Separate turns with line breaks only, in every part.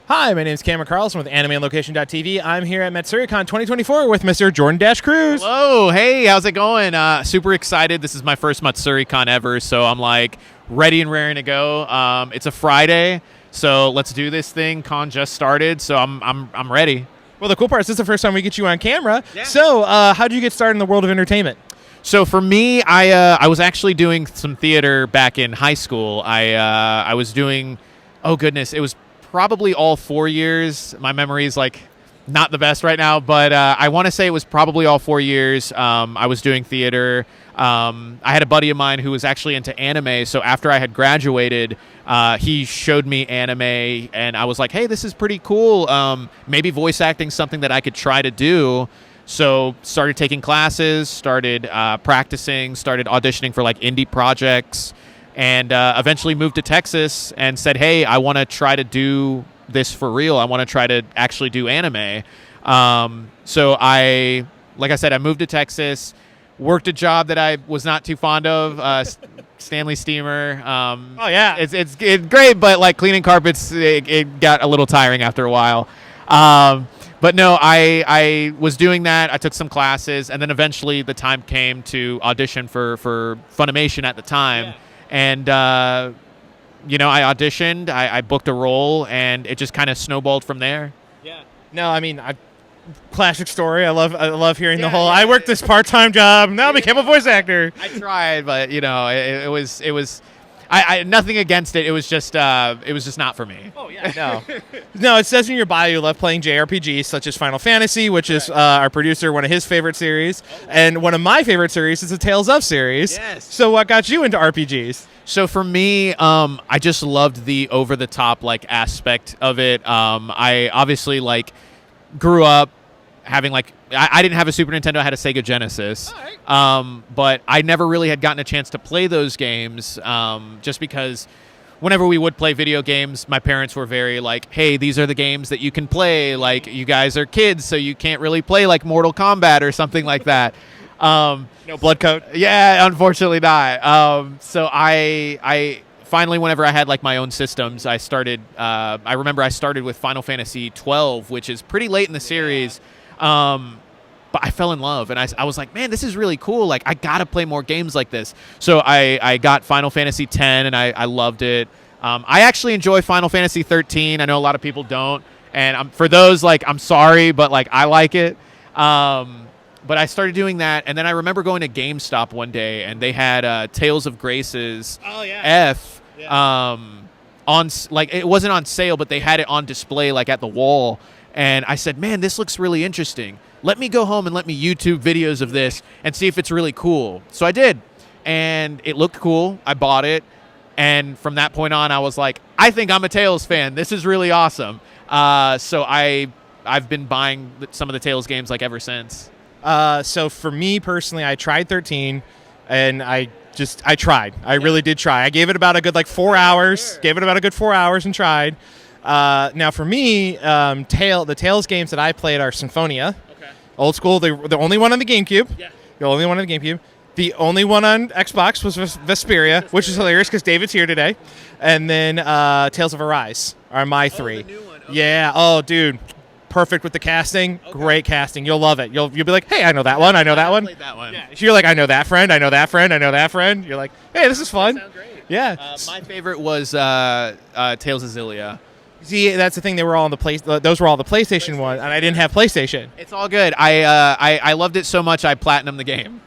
Hi, my name is Cameron Carlson with AnimeOnLocation.tv. I'm here at Matsuricon 2024 with Mr. Jordan Cruz.
Hello, hey, how's it going? Super excited. This is my first Matsuricon ever, so I'm like ready and raring to go. It's a Friday, so let's do this thing. Con just started, so I'm ready.
Well, the cool part is this is the first time we get you on camera.
Yeah.
So, how did you get started in the world of entertainment?
So for me, I was actually doing some theater back in high school. I was doing, oh goodness, it was probably all 4 years. My memory is like not the best right now, but I want to say it was probably all 4 years. I was doing theater. I had a buddy of mine who was actually into anime, so after I had graduated, he showed me anime, and I was like, hey, this is pretty cool. Maybe voice acting something that I could try to do. So started taking classes, started practicing, started auditioning for like indie projects, and eventually moved to Texas and said, hey, I want to try to do this for real. I want to try to actually do anime. So like I said, I moved to Texas, worked a job that I was not too fond of, Stanley Steamer.
Oh, yeah.
It's great, but like cleaning carpets, it got a little tiring after a while. But no, I was doing that. I took some classes, and then eventually the time came to audition for Funimation at the time.
Yeah.
And, I auditioned, I booked a role, and it just kind of snowballed from there.
Yeah. No, I mean, classic story. I love hearing the whole,
Yeah.
I worked this part-time job, now I became a voice actor.
I tried, but, it was I nothing against it. It was just not for me.
Oh, yeah. No, it says in your bio you love playing JRPGs such as Final Fantasy, which is our producer, one of his favorite series. And one of my favorite series is the Tales of series.
Yes.
So what got you into RPGs?
So for me, I just loved the over-the-top like aspect of it. I obviously like grew up having like I didn't have a Super Nintendo. I had a Sega Genesis.
All right.
But I never really had gotten a chance to play those games just because whenever we would play video games, my parents were very like, hey, these are the games that you can play. Like, you guys are kids, so you can't really play like Mortal Kombat or something like that.
No blood code?
Yeah, unfortunately not. So I finally, whenever I had like my own systems, I started. I remember I started with Final Fantasy 12, which is pretty late in the series. But I fell in love, and I was like, man, this is really cool. Like, I got to play more games like this. So I got Final Fantasy 10, and I loved it. I actually enjoy Final Fantasy 13. I know a lot of people don't. And for those, like, I'm sorry, but, like, I like it. But I started doing that, and then I remember going to GameStop one day, and they had Tales of Grace's F on, like, it wasn't on sale, but they had it on display, like, at the wall. And I said, man, this looks really interesting. Let me go home and let me YouTube videos of this and see if it's really cool. So I did. And it looked cool. I bought it. And from that point on, I was like, I think I'm a Tales fan. This is really awesome. So I've been buying some of the Tales games like ever since.
So for me personally, I tried 13, and I tried. I really did try. I gave it about a good 4 hours.
Sure.
Gave it about a good 4 hours and tried. Now for me, the Tales games that I played are Symphonia.
Okay.
Old school. The only one on the GameCube.
Yeah.
The only one on the GameCube. The only one on Xbox was Vesperia, which is hilarious because David's here today. And then Tales of Arise are my three.
The new one. Okay.
Yeah. Oh, dude. Perfect with the casting.
Okay.
Great casting. You'll love it. You'll be like, hey, I know that one. I know that
I
one.
played that one.
Yeah. So you're like, I know that friend. I know that friend. I know that friend. You're like, hey, this is fun.
That sounds great.
Yeah.
My favorite was Tales of Xillia.
See, that's the thing. They were all on the those were all the PlayStation one, and I didn't have PlayStation.
It's all good. I loved it so much I platinumed the game.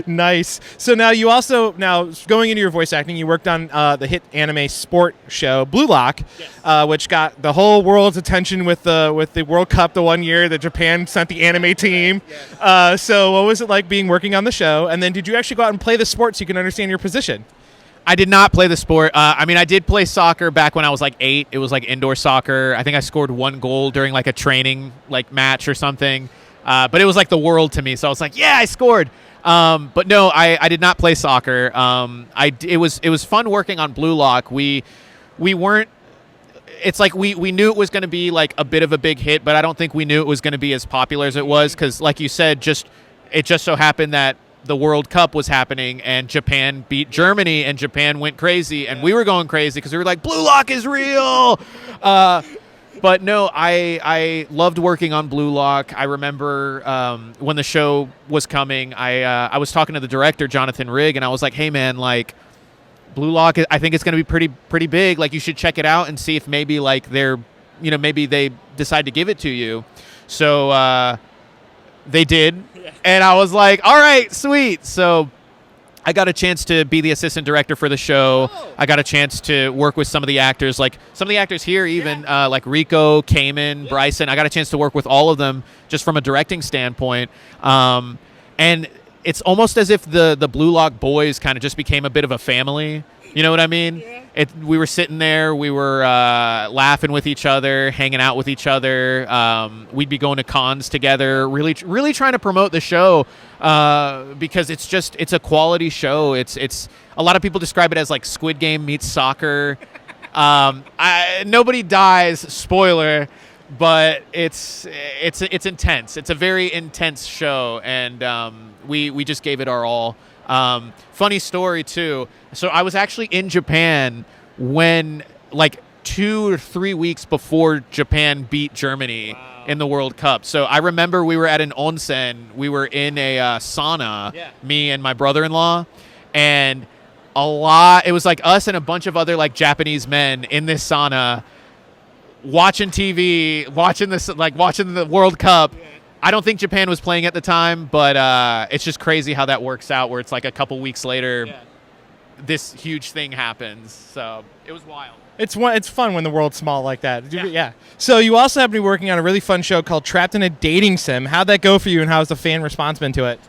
Nice. So now going into your voice acting, you worked on the hit anime sport show Blue Lock, which got the whole world's attention with the World Cup the one year that Japan sent the anime team.
Yes.
So what was it like working on the show? And then did you actually go out and play the sport so you can understand your position?
I did not play the sport. I did play soccer back when I was like 8. It was like indoor soccer. I think I scored 1 goal during like a training like match or something. But it was like the world to me. So I was like, yeah, I scored. But no, I did not play soccer. It was fun working on Blue Lock. We weren't. It's like we knew it was going to be like a bit of a big hit, but I don't think we knew it was going to be as popular as it was because, like you said, it just so happened that the World Cup was happening, and Japan beat Germany, and Japan went crazy, and we were going crazy because we were like, Blue Lock is real. But no, I loved working on Blue Lock. I remember when the show was coming, I was talking to the director, Jonathan Rigg, and I was like, hey, man, like, Blue Lock, I think it's going to be pretty big. Like, you should check it out and see if maybe, like, maybe they decide to give it to you. So they did, and I was like, all right, sweet. So I got a chance to be the assistant director for the show. I got a chance to work with some of the actors, like some of the actors here, even like Rico, Cayman, Bryson. I got a chance to work with all of them just from a directing standpoint. And it's almost as if the Blue Lock boys kind of just became a bit of a family. You know what I mean? We were sitting there, we were laughing with each other, hanging out with each other. We'd be going to cons together, really trying to promote the show because it's a quality show. It's a lot of people describe it as like Squid Game meets soccer. Nobody dies, spoiler, but it's intense. It's a very intense show, and we just gave it our all. Funny story too. So I was actually in Japan when, like, 2 or 3 weeks before Japan beat Germany in the World Cup. So I remember we were at an onsen. We were in a sauna, me and my brother-in-law, and it was like us and a bunch of other like Japanese men in this sauna watching TV, watching the World Cup. I don't think Japan was playing at the time, but it's just crazy how that works out, where it's like a couple weeks later, this huge thing happens. So it was wild.
It's fun when the world's small like that. Yeah. So you also happen to be working on a really fun show called Trapped in a Dating Sim. How'd that go for you, and how's the fan response been to it?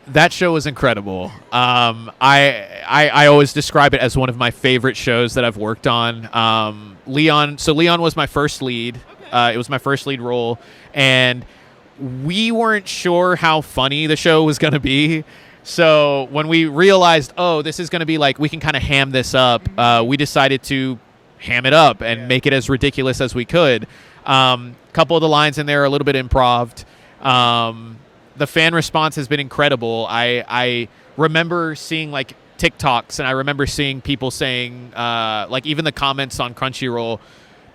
That show was incredible. I always describe it as one of my favorite shows that I've worked on. Leon was my first lead. It was my first lead role, and we weren't sure how funny the show was going to be. So when we realized, this is going to be like, we can kind of ham this up, we decided to ham it up and make it as ridiculous as we could. Couple of the lines in there are a little bit improv'd. The fan response has been incredible. I remember seeing like TikToks, and I remember seeing people saying, like even the comments on Crunchyroll,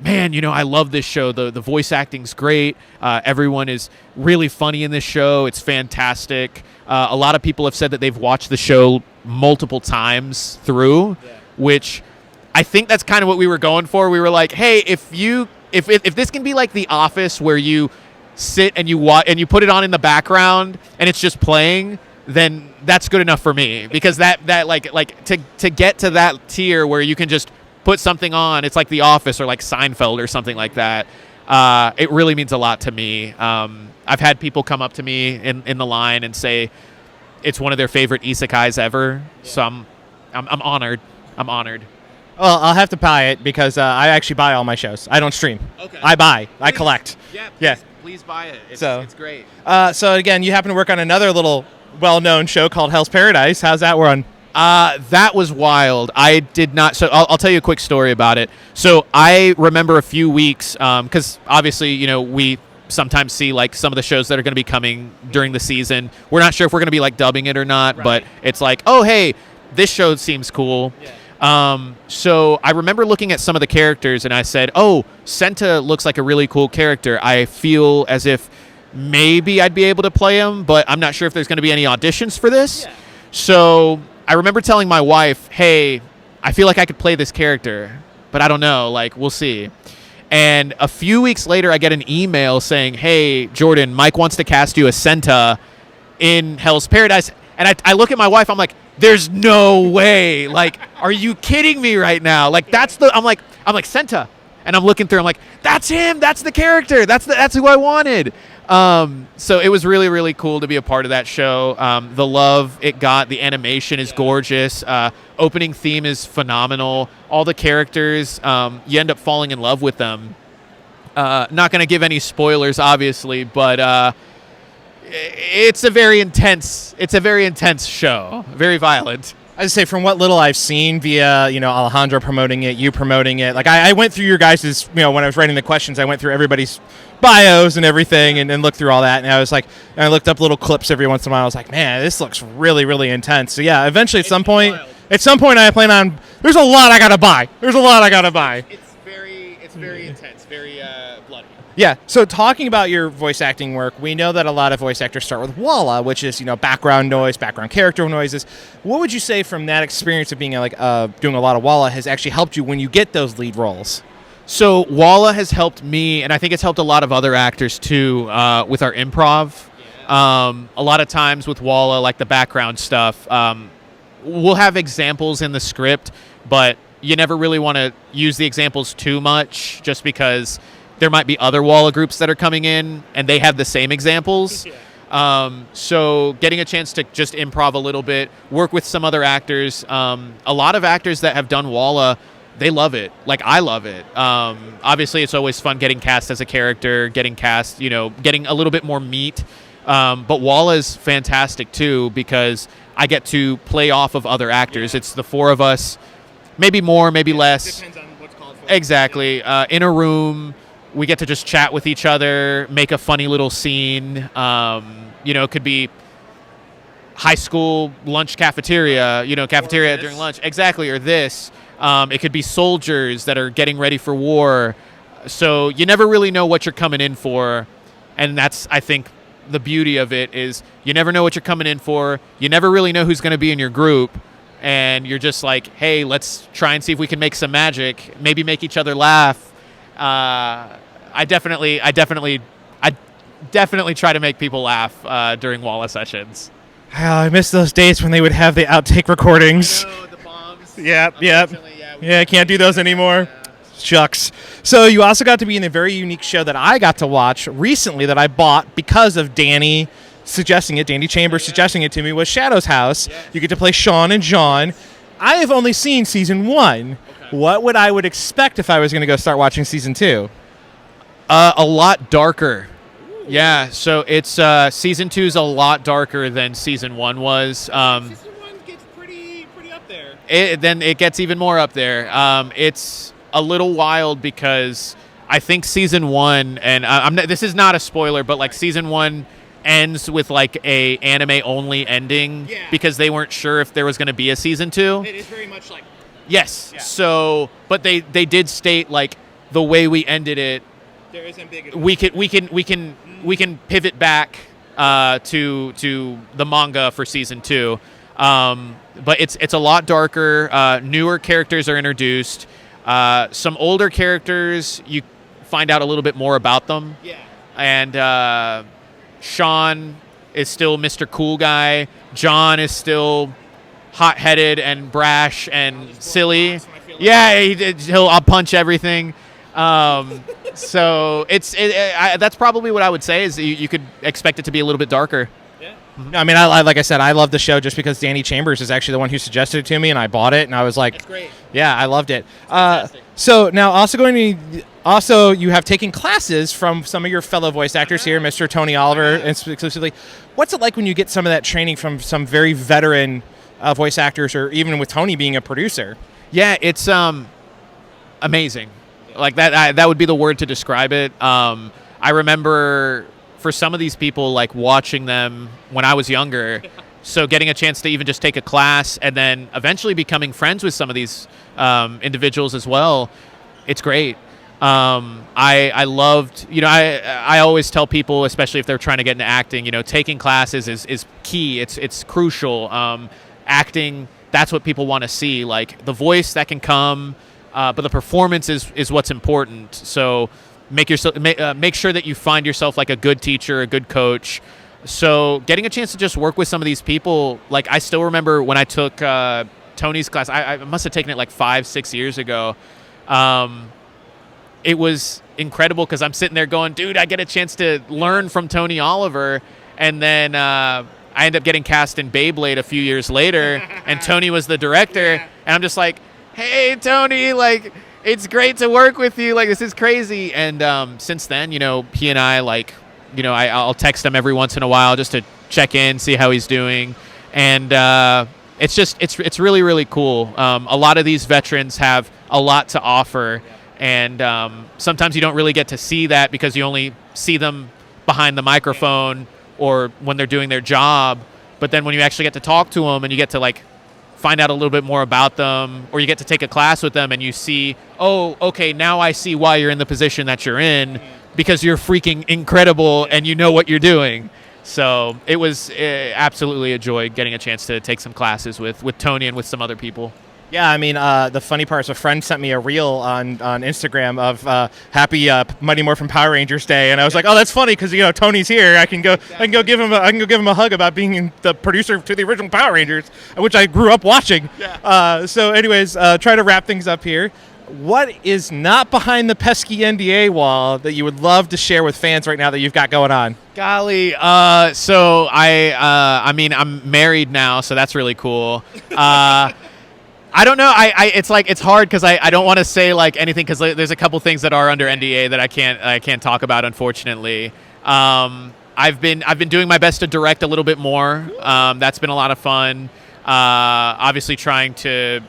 man, I love this show. The voice acting's great. Everyone is really funny in this show. It's fantastic. A lot of people have said that they've watched the show multiple times through, which I think that's kind of what we were going for. We were like, hey, if this can be like The Office, where you sit and you watch and you put it on in the background and it's just playing, then that's good enough for me, because that like to get to that tier where you can just put something on, it's like The Office or like Seinfeld or something like that. It really means a lot to me. I've had people come up to me in the line and say it's one of their favorite isekais ever. So I'm honored. I'm honored.
Well, I'll have to buy it, because I actually buy all my shows. I don't stream. Okay. I buy. Please. I collect.
Yeah. Please buy it. It's great.
So again, you happen to work on another little well-known show called Hell's Paradise. How's that run?
That was wild. I did not. So I'll tell you a quick story about it. So I remember a few weeks, because obviously, we sometimes see like some of the shows that are going to be coming during the season. We're not sure if we're going to be like dubbing it or not, but it's like, oh, hey, this show seems cool. So I remember looking at some of the characters, and I said, oh, Senta looks like a really cool character. I feel as if maybe I'd be able to play him, but I'm not sure if there's going to be any auditions for this. So I remember telling my wife, hey, I feel like I could play this character, but I don't know, like, we'll see. And a few weeks later, I get an email saying, hey, Jordan, Mike wants to cast you as Senta in Hell's Paradise. And I look at my wife, I'm like, there's no way. Like, are you kidding me right now? Like, I'm like Senta. And I'm looking through, I'm like, that's him, that's the character, that's who I wanted. So it was really, really cool to be a part of that show. The love it got, the animation is gorgeous. Opening theme is phenomenal. All the characters, you end up falling in love with them. Not going to give any spoilers, obviously, but it's a very intense show. Very violent.
I say from what little I've seen via, Alejandro promoting it, you promoting it. Like I went through your guys', when I was writing the questions, I went through everybody's bios and everything and looked through all that. And I was like, and I looked up little clips every once in a while. I was like, man, this looks really, really intense. So yeah, eventually at some point I plan on, there's a lot I got to buy.
It's very intense, very bloody.
Yeah. So talking about your voice acting work, we know that a lot of voice actors start with walla, which is background noise, background character noises. What would you say from that experience of being doing a lot of walla has actually helped you when you get those lead roles?
So walla has helped me, and I think it's helped a lot of other actors too, with our improv. A lot of times with walla, like the background stuff, we'll have examples in the script, but you never really want to use the examples too much, just because there might be other walla groups that are coming in and they have the same examples. So getting a chance to just improv a little bit, work with some other actors. A lot of actors that have done walla, they love it. Like I love it. Obviously it's always fun getting cast as a character, getting cast, getting a little bit more meat. But walla is fantastic too, because I get to play off of other actors. It's the four of us, maybe more, maybe less.
Depends on what's called for.
Exactly. In a room, we get to just chat with each other, make a funny little scene. It could be high school lunch cafeteria, cafeteria during lunch. Exactly, or this. It could be soldiers that are getting ready for war. So you never really know what you're coming in for. And that's, I think, the beauty of it is you never know what you're coming in for. You never really know who's going to be in your group. And you're just like, hey, let's try and see if we can make some magic, maybe make each other laugh. I definitely try to make people laugh during walla sessions.
I miss those days when they would have the outtake recordings.
I know, the bombs.
Yep.
Yeah,
I can't do those anymore. Shucks. So you also got to be in a very unique show that I got to watch recently that I bought because of Danny Chambers suggesting it to me, was Shadow's House.
Yes.
You get to play Sean and John. I have only seen season 1. Okay. What would I expect if I was going to go start watching season 2?
A lot darker. Ooh. Yeah, so it's season 2 is a lot darker than season 1 was.
Season 1 gets pretty up there.
Then it gets even more up there. It's a little wild because I think season 1, and this is not a spoiler, but like season 1 ends with like a anime only ending because they weren't sure if there was going to be a season 2.
It is very much like
yes. Yeah. So, but they did state like the way we ended it.
There is ambiguity.
We can pivot back to the manga for season 2, but it's a lot darker. Newer characters are introduced. Some older characters, you find out a little bit more about them.
Yeah.
And Sean is still Mr. Cool Guy. John is still hot-headed and brash and silly. Yeah, I'll punch everything. So that's probably what I would say is you could expect it to be a little bit darker.
Yeah. No, I mean, like I said, I love the show just because Danny Chambers is actually the one who suggested it to me, and I bought it, and I was like,
that's great.
Yeah, I loved it. So now you have taken classes from some of your fellow voice actors here, Mr. Tony Oliver exclusively. What's it like when you get some of that training from some very veteran voice actors, or even with Tony being a producer?
Yeah, it's amazing. Like that would be the word to describe it. I remember for some of these people, like watching them when I was younger. So getting a chance to even just take a class and then eventually becoming friends with some of these individuals as well. It's great. I loved, I always tell people, especially if they're trying to get into acting, taking classes is key. It's crucial. Acting, that's what people want to see. Like the voice that can come, but the performance is what's important. So make sure that you find yourself like a good teacher, a good coach. So getting a chance to just work with some of these people, like I still remember when I took Tony's class, I must have taken it like 5-6 years ago. It was incredible because I'm sitting there going, dude, I get a chance to learn from Tony Oliver. And then I end up getting cast in Beyblade a few years later, and Tony was the director. Yeah. And I'm just like, hey, Tony, like, it's great to work with you. Like, this is crazy. And since then, he and I, like, I'll text him every once in a while just to check in, see how he's doing. And it's really, really cool. A lot of these veterans have a lot to offer, and sometimes you don't really get to see that because you only see them behind the microphone or when they're doing their job. But then when you actually get to talk to them and you get to like find out a little bit more about them, or you get to take a class with them and you see, oh, okay, now I see why you're in the position that you're in, because you're freaking incredible and you know what you're doing. So it was absolutely a joy getting a chance to take some classes with Tony and with some other people.
Yeah, I mean, the funny part is a friend sent me a reel on Instagram of happy Mighty Morphin Power Rangers Day, and I was like, oh, that's funny because Tony's here. I can go give him a hug about being the producer to the original Power Rangers, which I grew up watching. Yeah. So, anyways, try to wrap things up here. What is not behind the pesky NDA wall that you would love to share with fans right now that you've got going on?
Golly, so I mean, I'm married now, so that's really cool. I don't know. It's hard because I don't want to say like anything because there's a couple things that are under NDA that I can't talk about, unfortunately. I've been doing my best to direct a little bit more. That's been a lot of fun. Obviously, trying to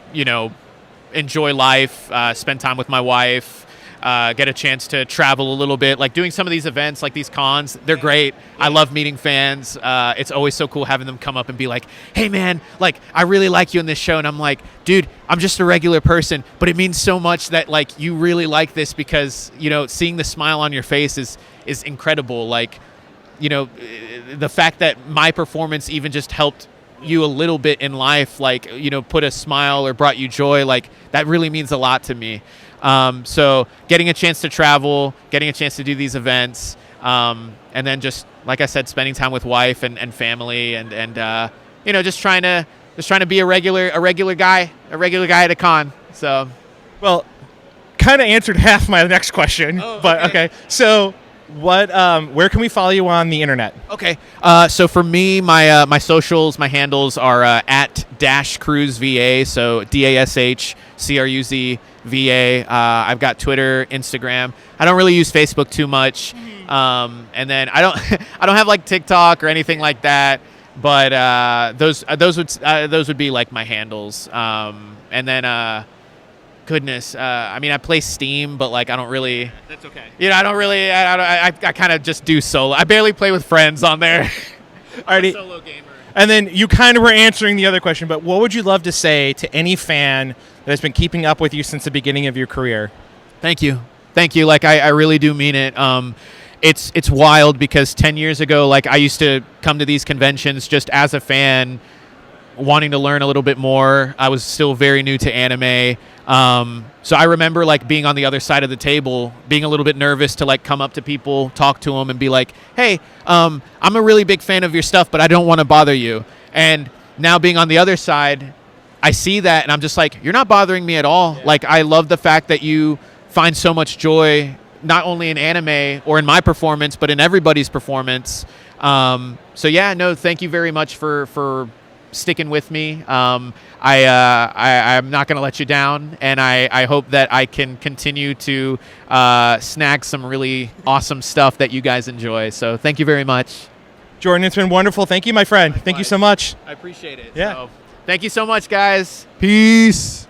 enjoy life, spend time with my wife. Get a chance to travel a little bit, like doing some of these events, like these cons. They're great. I love meeting fans. It's always so cool having them come up and be like, hey man, like I really like you in this show. And I'm like, dude, I'm just a regular person, but it means so much that like you really like this because, seeing the smile on your face is incredible. Like, the fact that my performance even just helped you a little bit in life, like, put a smile or brought you joy, like that really means a lot to me. So getting a chance to travel, getting a chance to do these events, and then just, like I said, spending time with wife and family and just trying to be a regular guy at a con. So,
well, kind of answered half my next question, but okay. So where can we follow you on the internet?
Okay. So for me, my socials, my handles are at @Cruz VA. So DASH CRUZ VA. I've got Twitter, Instagram. I don't really use Facebook too much. And then I don't have like TikTok or anything like that. But those would be like my handles. And then goodness, I mean, I play Steam, but like I don't really.
That's okay.
I don't really. I kind of just do solo. I barely play with friends on there.
Alrighty.
Solo gamer.
And then you kind of were answering the other question, but what would you love to say to any fan that has been keeping up with you since the beginning of your career?
Thank you. Like I really do mean it. It's wild because 10 years ago, like I used to come to these conventions just as a fan, wanting to learn a little bit more. I was still very new to anime. So I remember like being on the other side of the table, being a little bit nervous to like come up to people, talk to them and be like, hey, I'm a really big fan of your stuff, but I don't want to bother you. And now being on the other side, I see that and I'm just like, you're not bothering me at all. Yeah. Like, I love the fact that you find so much joy, not only in anime or in my performance, but in everybody's performance. So yeah, no, thank you very much for sticking with me. I'm not going to let you down, and I hope that I can continue to snag some really awesome stuff that you guys enjoy. So thank you very much.
Jordan, it's been wonderful. Thank you, my friend. Thank you so much.
I appreciate it.
Yeah.
So, thank you so much, guys. Peace.